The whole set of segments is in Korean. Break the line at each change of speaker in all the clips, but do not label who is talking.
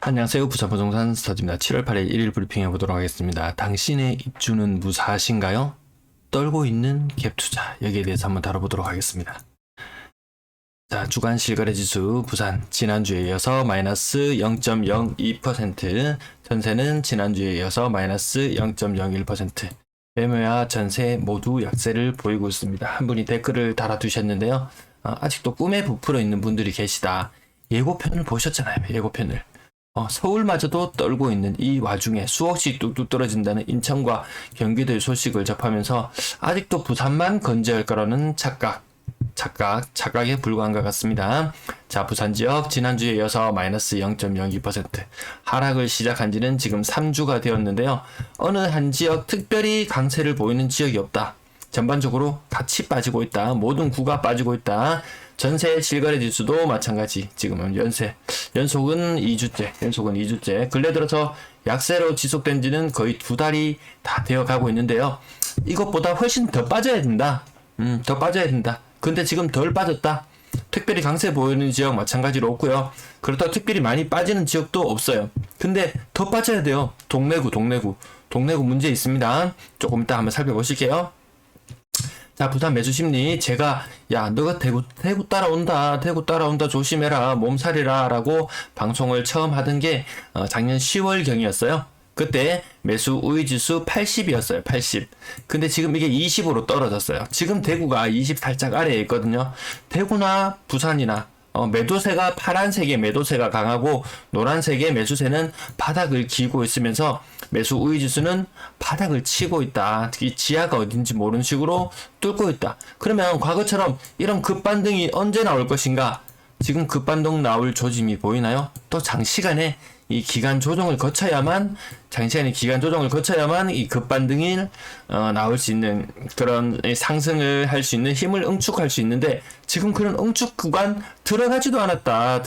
안녕하세요. 부산부동산 스타디입니다. 7월 8일 1일 브리핑해 보도록 하겠습니다. 당신의 입주는 무사하신가요? 떨고 있는 갭투자, 여기에 대해서 한번 다뤄보도록 하겠습니다. 자, 주간 실거래 지수 부산 지난주에 이어서 마이너스 0.02%, 전세는 지난주에 이어서 마이너스 0.01%, 매매와 전세 모두 약세를 보이고 있습니다. 한 분이 댓글을 달아두셨는데요. 아직도 꿈에 부풀어 있는 분들이 계시다. 예고편을 보셨잖아요. 예고편을. 서울마저도 떨고 있는 이 와중에 수억씩 뚝뚝 떨어진다는 인천과 경기도의 소식을 접하면서 아직도 부산만 건재할 거라는 착각에 불과한 것 같습니다. 자, 부산 지역 지난주에 이어서 마이너스 0.02% 하락을 시작한 지는 지금 3주가 되었는데요. 어느 한 지역 특별히 강세를 보이는 지역이 없다. 전반적으로 같이 빠지고 있다. 모든 구가 빠지고 있다. 전세 실거래 지수도 마찬가지. 지금은 연속은 2주째. 근래 들어서 약세로 지속된 지는 거의 2달이 다 되어 가고 있는데요. 이것보다 훨씬 더 빠져야 된다. 더 빠져야 된다. 근데 지금 덜 빠졌다. 특별히 강세 보이는 지역 마찬가지로 없고요. 그렇다고 특별히 많이 빠지는 지역도 없어요. 근데 더 빠져야 돼요. 동래구 문제 있습니다. 조금 이따 한번 살펴보실게요. 자, 부산 매수 심리. 제가 너가 대구 따라온다 조심해라 몸살이라 라고 방송을 처음 하던 게 작년 10월경이었어요. 그때 매수 우위지수 80이었어요. 80. 근데 지금 이게 20으로 떨어졌어요. 지금 대구가 20 살짝 아래에 있거든요. 대구나 부산이나 매도세가 파란색의 매도세가 강하고 노란색의 매수세는 바닥을 기고 있으면서 매수 우위지수는 바닥을 치고 있다. 특히 지하가 어딘지 모르는 식으로 뚫고 있다. 그러면 과거처럼 이런 급반등이 언제 나올 것인가? 지금 급반등 나올 조짐이 보이나요? 또 장시간의 기간 조정을 거쳐야만 이 급반등이 나올 수 있는 그런 상승을 할 수 있는 힘을 응축할 수 있는데 지금 그런 응축 구간 들어가지도 않았다.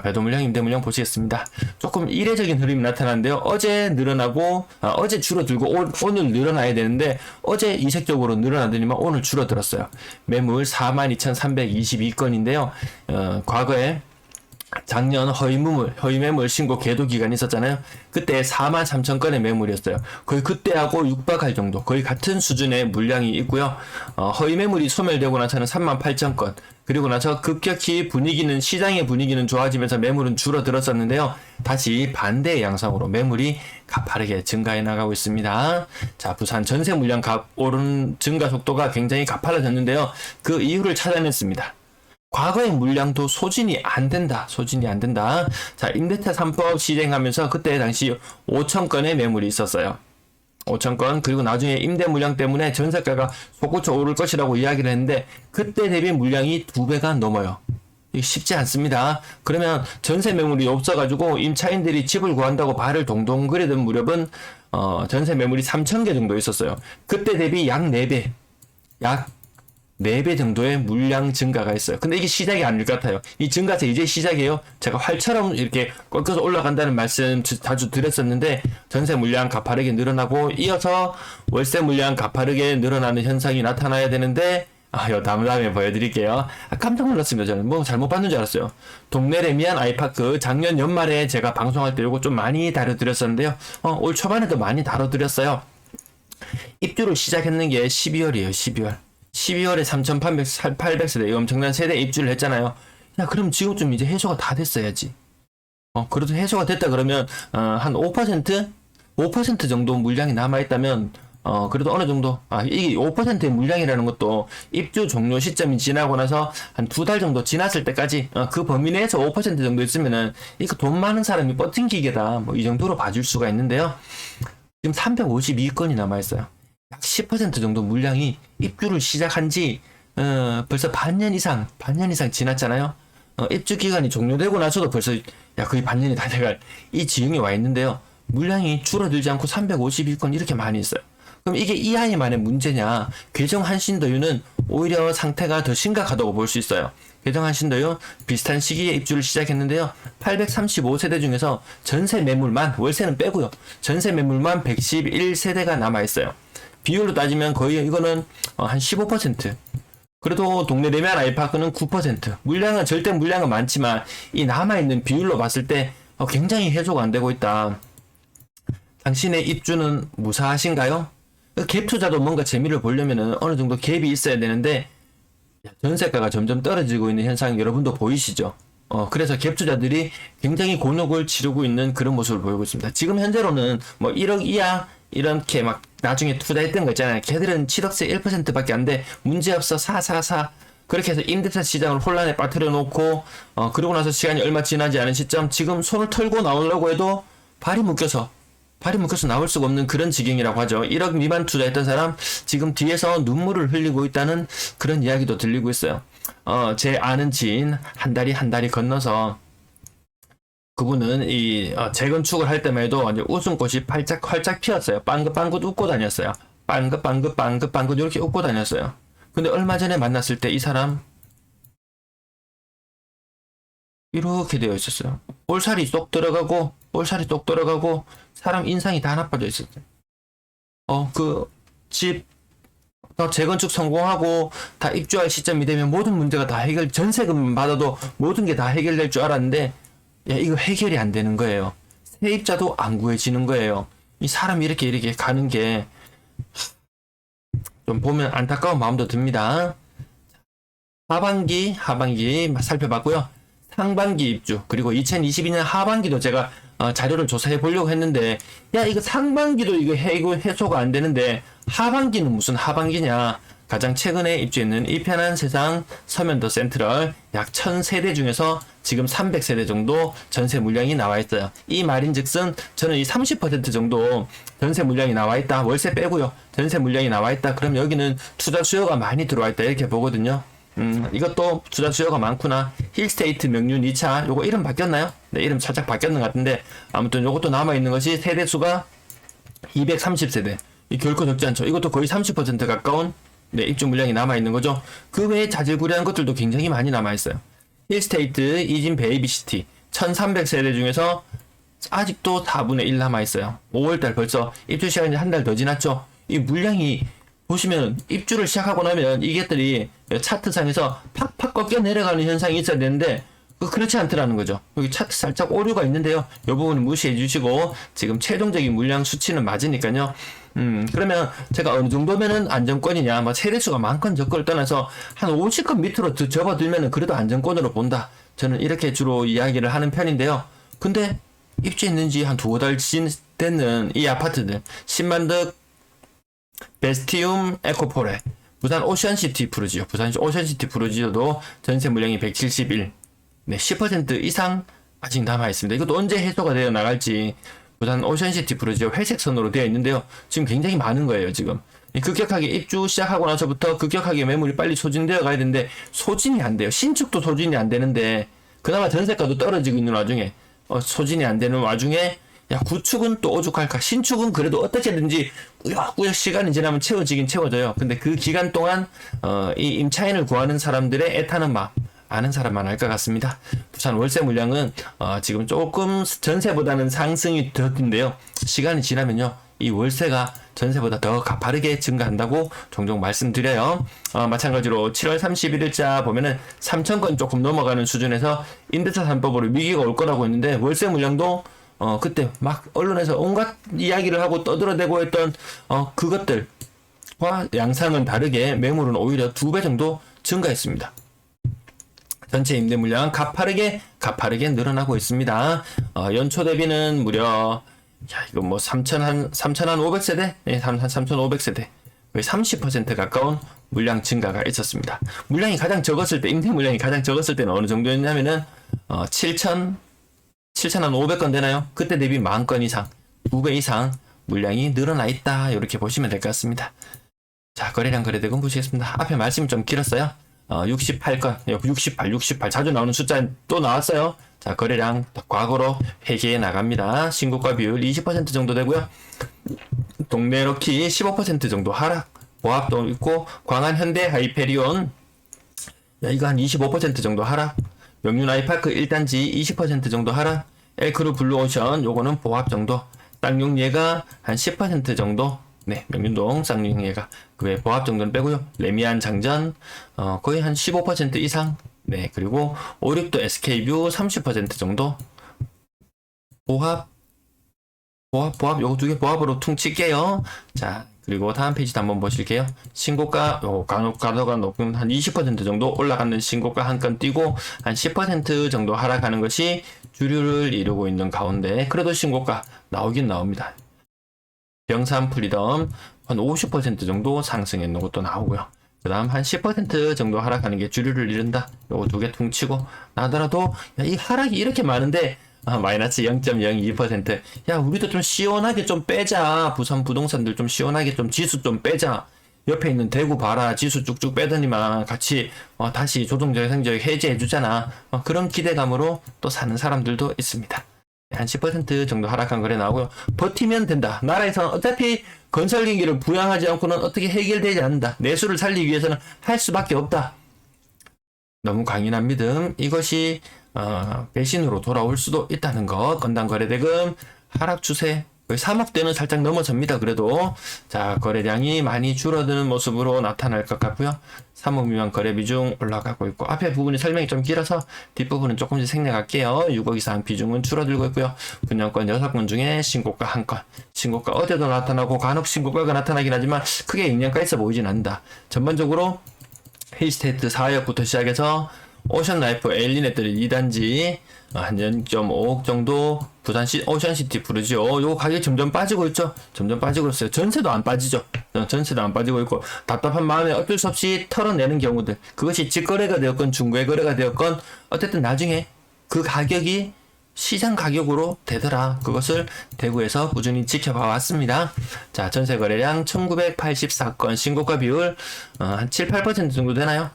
배도 물량, 임대 물량 보시겠습니다. 조금 이례적인 흐름이 나타났는데요. 어제 늘어나고 어제 줄어들고 오늘 늘어나야 되는데 어제 이색적으로 늘어나더니만 오늘 줄어들었어요. 매물 42,322건인데요. 과거에 작년 허위매물 신고 계도 기간이 있었잖아요. 그때 43,000건의 매물이었어요. 거의 그때하고 육박할 정도, 거의 같은 수준의 물량이 있고요. 허위매물이 소멸되고 나서는 38,000건. 그리고 나서 급격히 시장의 분위기는 좋아지면서 매물은 줄어들었었는데요. 다시 반대의 양상으로 매물이 가파르게 증가해 나가고 있습니다. 자, 부산 전세 물량 증가 속도가 굉장히 가팔라졌는데요. 그 이유를 찾아냈습니다. 과거의 물량도 소진이 안 된다. 자, 임대차 3법 시행하면서 그때 당시 5,000건의 매물이 있었어요. 5,000건. 그리고 나중에 임대 물량 때문에 전세가가 솟구쳐 오를 것이라고 이야기를 했는데 그때 대비 물량이 2배가 넘어요. 이게 쉽지 않습니다. 그러면 전세 매물이 없어가지고 임차인들이 집을 구한다고 발을 동동 그리던 무렵은 전세 매물이 3,000개 정도 있었어요. 그때 대비 약 4배 정도의 물량 증가가 있어요. 근데 이게 시작이 아닐 것 같아요. 이 증가세 이제 시작이에요. 제가 활처럼 이렇게 꺾여서 올라간다는 말씀 자주 드렸었는데 전세 물량 가파르게 늘어나고 이어서 월세 물량 가파르게 늘어나는 현상이 나타나야 되는데 다음에 보여드릴게요. 깜짝 놀랐습니다. 저는 잘못 봤는 줄 알았어요. 동네 레미안 아이파크 작년 연말에 제가 방송할 때 이거 좀 많이 다뤄드렸었는데요. 올 초반에도 많이 다뤄드렸어요. 입주를 시작했는 게 12월이에요. 12월에 3,800세대 엄청난 세대 입주를 했잖아요. 그럼 지금쯤 이제 해소가 다 됐어야지. 그래도 해소가 됐다 그러면 한 5% 정도 물량이 남아있다면 그래도 어느 정도 이게 5%의 물량이라는 것도 입주 종료 시점이 지나고 나서 한 2달 정도 지났을 때까지 그 범위 내에서 5% 정도 있으면은 이거 돈 많은 사람이 버틴기계다 이 정도로 봐줄 수가 있는데요. 지금 352건이 남아있어요. 약 10% 정도 물량이 입주를 시작한 지 벌써 반년 이상 지났잖아요. 입주 기간이 종료되고 나서도 벌써 거의 반년이 다 돼갈 이 지경에 와 있는데요. 물량이 줄어들지 않고 352건 이렇게 많이 있어요. 그럼 이게 EI만의 문제냐? 괴정 한신도유는 오히려 상태가 더 심각하다고 볼 수 있어요. 괴정 한신도유 비슷한 시기에 입주를 시작했는데요. 835세대 중에서 전세 매물만, 월세는 빼고요. 전세 매물만 111세대가 남아있어요. 비율로 따지면 거의 이거는 한 15%. 그래도 동네 레미안 아이파크는 9%. 물량은 절대 물량은 많지만 이 남아있는 비율로 봤을 때 굉장히 해소가 안 되고 있다. 당신의 입주는 무사하신가요? 갭 투자도 뭔가 재미를 보려면은 어느 정도 갭이 있어야 되는데 전세가가 점점 떨어지고 있는 현상 여러분도 보이시죠? 그래서 갭 투자들이 굉장히 곤혹을 치르고 있는 그런 모습을 보이고 있습니다. 지금 현재로는 뭐 1억 이하 이렇게 막 나중에 투자했던 거 있잖아요. 걔들은 7억세 1%밖에 안 돼. 문제없어. 사. 그렇게 해서 임대차 시장을 혼란에 빠뜨려 놓고 그러고 나서 시간이 얼마 지나지 않은 시점 지금 손을 털고 나오려고 해도 발이 묶여서 나올 수가 없는 그런 지경이라고 하죠. 1억 미만 투자했던 사람 지금 뒤에서 눈물을 흘리고 있다는 그런 이야기도 들리고 있어요. 제 아는 지인 한 다리 건너서 그분은 이 재건축을 할 때만 해도 완전 웃음꽃이 활짝 피었어요. 빵긋빵긋 웃고 다녔어요. 빵긋빵긋 이렇게 웃고 다녔어요. 근데 얼마 전에 만났을 때 이 사람 이렇게 되어 있었어요. 볼살이 쏙 들어가고 사람 인상이 다 나빠져 있었어요. 그 집 재건축 성공하고 다 입주할 시점이 되면 모든 문제가 다 전세금 받아도 모든 게 다 해결될 줄 알았는데 야, 이거 해결이 안 되는 거예요. 세입자도 안 구해지는 거예요. 이 사람이 이렇게 가는 게 좀 보면 안타까운 마음도 듭니다. 하반기 살펴봤고요. 상반기 입주 그리고 2022년 하반기도 제가 자료를 조사해 보려고 했는데 야 이거 상반기도 이거 해소가 안 되는데 하반기는 무슨 하반기냐. 가장 최근에 입주했는 이 편한 세상 서면도 센트럴 약 1000세대 중에서 지금 300세대 정도 전세 물량이 나와 있어요. 이 말인즉슨 저는 이 30% 정도 전세 물량이 나와 있다. 월세 빼고요. 전세 물량이 나와 있다. 그럼 여기는 투자 수요가 많이 들어와 있다. 이렇게 보거든요. 이것도 투자 수요가 많구나. 힐스테이트 명륜 2차 요거 이름 바뀌었나요? 네, 이름 살짝 바뀌었는 것 같은데 아무튼 요것도 남아있는 것이 세대수가 230세대. 이 결코 적지 않죠. 이것도 거의 30% 가까운 입주 물량이 남아있는 거죠. 그 외에 자질구레한 것들도 굉장히 많이 남아있어요. 힐스테이트 이진 베이비시티 1300세대 중에서 아직도 4분의 1 남아있어요. 5월달 벌써 입주 시간이 한 달 더 지났죠. 이 물량이 보시면 입주를 시작하고 나면 이것들이 차트상에서 팍팍 꺾여 내려가는 현상이 있어야 되는데 그렇지 않더라는 거죠. 여기 차트 살짝 오류가 있는데요. 이 부분은 무시해 주시고 지금 최종적인 물량 수치는 맞으니까요. 그러면 제가 어느 정도면은 안정권이냐, 뭐 세대수가 많건 적건을 떠나서 한 50건 밑으로 접어들면은 그래도 안정권으로 본다. 저는 이렇게 주로 이야기를 하는 편인데요. 근데 입주했는지 한 두어 달 됐는 이 아파트들, 신만득, 베스티움, 에코포레, 부산 오션시티 푸르지오, 부산 오션시티 푸르지오도 전세 물량이 171, 네, 10% 이상 아직 남아 있습니다. 이것도 언제 해소가 되어 나갈지. 부산 오션시티 푸르지오 회색 선으로 되어 있는데요. 지금 굉장히 많은 거예요, 지금. 급격하게 입주 시작하고 나서부터 급격하게 매물이 빨리 소진되어 가야 되는데 소진이 안 돼요. 신축도 소진이 안 되는데 그나마 전세가도 떨어지고 있는 와중에 소진이 안 되는 와중에 야, 구축은 또 오죽할까? 신축은 그래도 어떻게든지 꾸역꾸역 시간이 지나면 채워지긴 채워져요. 근데 그 기간 동안 이 임차인을 구하는 사람들의 애타는 마음 아는 사람만 알 것 같습니다. 부산 월세 물량은 지금 조금 전세보다는 상승이 되었는데요. 시간이 지나면요. 이 월세가 전세보다 더 가파르게 증가한다고 종종 말씀드려요. 마찬가지로 7월 31일자 보면은 3,000건 조금 넘어가는 수준에서 임대차 3법으로 위기가 올 거라고 했는데 월세 물량도 그때 막 언론에서 온갖 이야기를 하고 떠들어대고 했던 그것들과 양상은 다르게 매물은 오히려 2배 정도 증가했습니다. 전체 임대 물량은 가파르게 늘어나고 있습니다. 연초 대비는 무려 이거 뭐 3,500세대? 네, 3,500세대. 거의 30% 가까운 물량 증가가 있었습니다. 물량이 가장 적었을 때, 임대 물량이 가장 적었을 때는 어느 정도였냐면은 7,500건 되나요? 그때 대비 10,000건 이상, 2배 이상 물량이 늘어나 있다. 이렇게 보시면 될 것 같습니다. 자, 거래량 거래대금 보시겠습니다. 앞에 말씀이 좀 길었어요. 68건, 68 자주 나오는 숫자 또 나왔어요. 자, 거래량 과거로 회계해 나갑니다. 신고가 비율 20% 정도 되고요. 동네 럭키 15% 정도 하락, 보합도 있고 광안 현대 하이페리온 이거 한 25% 정도 하락, 명륜 아이파크 1단지 20% 정도 하락, 엘크루 블루오션 요거는 보합 정도, 쌍용예가 한 10% 정도 네, 명륜동, 쌍용회가 그 외 보합 정도는 빼고요. 레미안 장전 거의 한 15% 이상. 네, 그리고 56도 SK뷰 30% 정도. 보합 요거 두 개 보합으로 퉁칠게요. 자, 그리고 다음 페이지도 한번 보실게요. 신고가 간혹 가도가 높으면 한 20% 정도 올라가는 신고가 한 건 띄고 한 10% 정도 하락하는 것이 주류를 이루고 있는 가운데 그래도 신고가 나오긴 나옵니다. 병산 프리덤 한 50% 정도 상승했는 것도 나오고요. 그 다음 한 10% 정도 하락하는 게 주류를 이룬다. 요거 두 개 퉁치고 나더라도 이 하락이 이렇게 많은데 마이너스 0.02%. 야, 우리도 좀 시원하게 좀 빼자. 부산 부동산들 좀 시원하게 좀 지수 좀 빼자. 옆에 있는 대구 봐라. 지수 쭉쭉 빼더니만 같이 다시 조정적 생적 해제해 주잖아. 그런 기대감으로 또 사는 사람들도 있습니다. 한 10% 정도 하락한 거래 나오고요. 버티면 된다. 나라에서는 어차피 건설기기를 부양하지 않고는 어떻게 해결되지 않는다. 내수를 살리기 위해서는 할 수밖에 없다. 너무 강인한 믿음. 이것이 배신으로 돌아올 수도 있다는 것. 건당 거래대금 하락 추세 거의 3억대는 살짝 넘어섭니다. 그래도 자, 거래량이 많이 줄어드는 모습으로 나타날 것 같고요. 3억 미만 거래 비중 올라가고 있고 앞에 부분이 설명이 좀 길어서 뒷부분은 조금씩 생략할게요. 6억 이상 비중은 줄어들고 있고요. 분양권 6건 중에 신고가 1건. 신고가 어제도 나타나고 간혹 신고가가 나타나긴 하지만 크게 영향가 있어 보이진 않는다. 전반적으로 힐스테이트 4역부터 시작해서 오션라이프 엘리넷들이 2단지 한 0.5억 정도 부산 오션시티 부르지요. 요거 가격이 점점 빠지고 있죠. 점점 빠지고 있어요. 전세도 안 빠지죠. 전세도 안 빠지고 있고 답답한 마음에 어쩔 수 없이 털어내는 경우들. 그것이 직거래가 되었건 중고의 거래가 되었건 어쨌든 나중에 그 가격이 시장 가격으로 되더라. 그것을 대구에서 꾸준히 지켜봐 왔습니다. 자, 전세 거래량 1984건 신고가 비율 한 7, 8% 정도 되나요?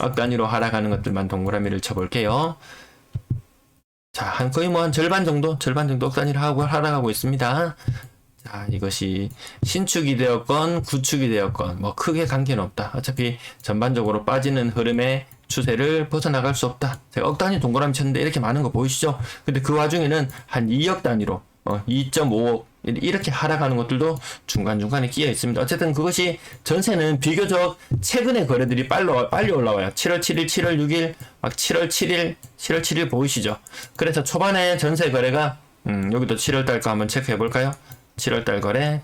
억 단위로 하락하는 것들만 동그라미를 쳐볼게요. 자, 한 거의 뭐 한 절반 정도 억 단위로 하락하고 있습니다. 자, 이것이 신축이 되었건 구축이 되었건 뭐 크게 관계는 없다. 어차피 전반적으로 빠지는 흐름의 추세를 벗어나갈 수 없다. 제가 억 단위 동그라미 쳤는데 이렇게 많은 거 보이시죠? 근데 그 와중에는 한 2억 단위로 2.5억 이렇게 하락하는 것들도 중간중간에 끼어 있습니다. 어쨌든 그것이 전세는 비교적 최근에 거래들이 빨리 올라와요. 7월 7일, 7월 6일, 막 7월 7일 보이시죠? 그래서 초반에 전세 거래가 여기도 7월달 거 한번 체크해 볼까요? 7월달 거래.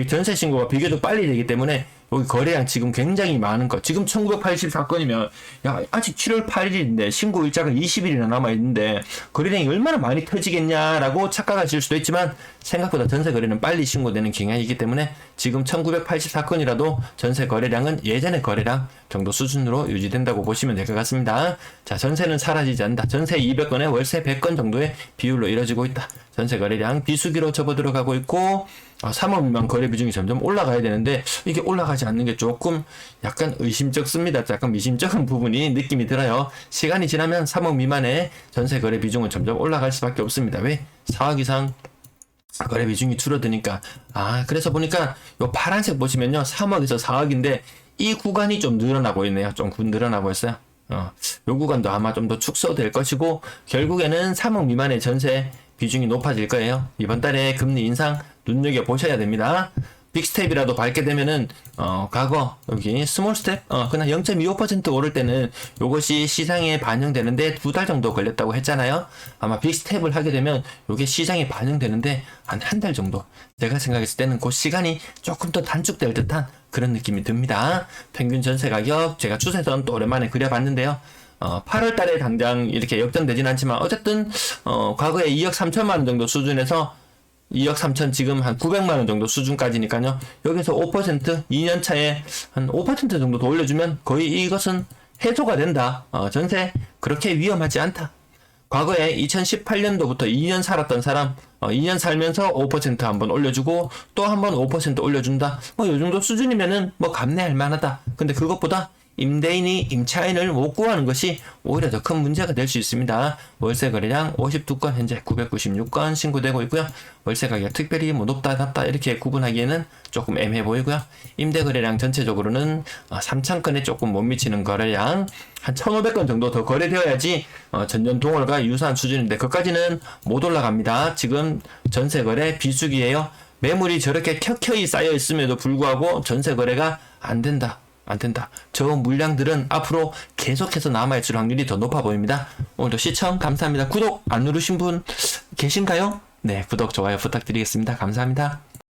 전세 신고가 비교적 빨리 되기 때문에 여기 거래량 지금 굉장히 많은 거. 지금 1984건이면 야, 아직 7월 8일인데 신고 일자가 20일이나 남아있는데 거래량이 얼마나 많이 터지겠냐라고 착각하실 수도 있지만 생각보다 전세 거래는 빨리 신고되는 경향이기 때문에 지금 1984건이라도 전세 거래량은 예전의 거래량 정도 수준으로 유지된다고 보시면 될 것 같습니다. 자, 전세는 사라지지 않는다. 전세 200건에 월세 100건 정도의 비율로 이뤄지고 있다. 전세 거래량 비수기로 접어들어가고 있고 3억 미만 거래 비중이 점점 올라가야 되는데 이게 올라가지 않는 게 조금 약간 의심쩍습니다. 약간 미심쩍은 부분이 느낌이 들어요. 시간이 지나면 3억 미만의 전세 거래 비중은 점점 올라갈 수밖에 없습니다. 왜? 4억 이상 거래 비중이 줄어드니까. 그래서 보니까 요 파란색 보시면요 3억에서 4억인데 이 구간이 좀 늘어나고 있네요. 좀 늘어나고 있어요. 요 구간도 아마 좀 더 축소될 것이고 결국에는 3억 미만의 전세 비중이 높아질 거예요. 이번 달에 금리 인상 눈여겨 보셔야 됩니다. 빅스텝이라도 밟게 되면은 과거 여기 스몰 스텝 그냥 0.25% 오를 때는 요것이 시장에 반영되는데 2달 정도 걸렸다고 했잖아요. 아마 빅스텝을 하게 되면 요게 시장에 반영되는데 한 달 정도. 제가 생각했을 때는 그 시간이 조금 더 단축될 듯한 그런 느낌이 듭니다. 평균 전세 가격 제가 추세선 또 오랜만에 그려봤는데요. 8월 달에 당장 이렇게 역전되진 않지만 어쨌든 과거에 2억 3천만 원 정도 수준에서 2억 3천 지금 한 900만 원 정도 수준까지니까요. 여기서 5% 2년 차에 한 5% 정도 더 올려주면 거의 이것은 해소가 된다. 전세 그렇게 위험하지 않다. 과거에 2018년도부터 2년 살았던 사람 2년 살면서 5% 한번 올려주고 또 한번 5% 올려준다. 뭐 요 정도 수준이면은 뭐 감내할 만하다. 근데 그것보다 임대인이 임차인을 못 구하는 것이 오히려 더 큰 문제가 될 수 있습니다. 월세 거래량 52건 현재 996건 신고되고 있고요. 월세 가격 특별히 뭐 높다 낮다 이렇게 구분하기에는 조금 애매해 보이고요. 임대 거래량 전체적으로는 3,000건에 조금 못 미치는 거래량 한 1,500건 정도 더 거래되어야지 전년 동월과 유사한 수준인데 그까지는 못 올라갑니다. 지금 전세 거래 비수기예요. 매물이 저렇게 켜켜이 쌓여 있음에도 불구하고 전세 거래가 안 된다. 안 된다. 저 물량들은 앞으로 계속해서 남아있을 확률이 더 높아 보입니다. 오늘도 시청 감사합니다. 구독 안 누르신 분 계신가요? 네, 구독, 좋아요 부탁드리겠습니다. 감사합니다.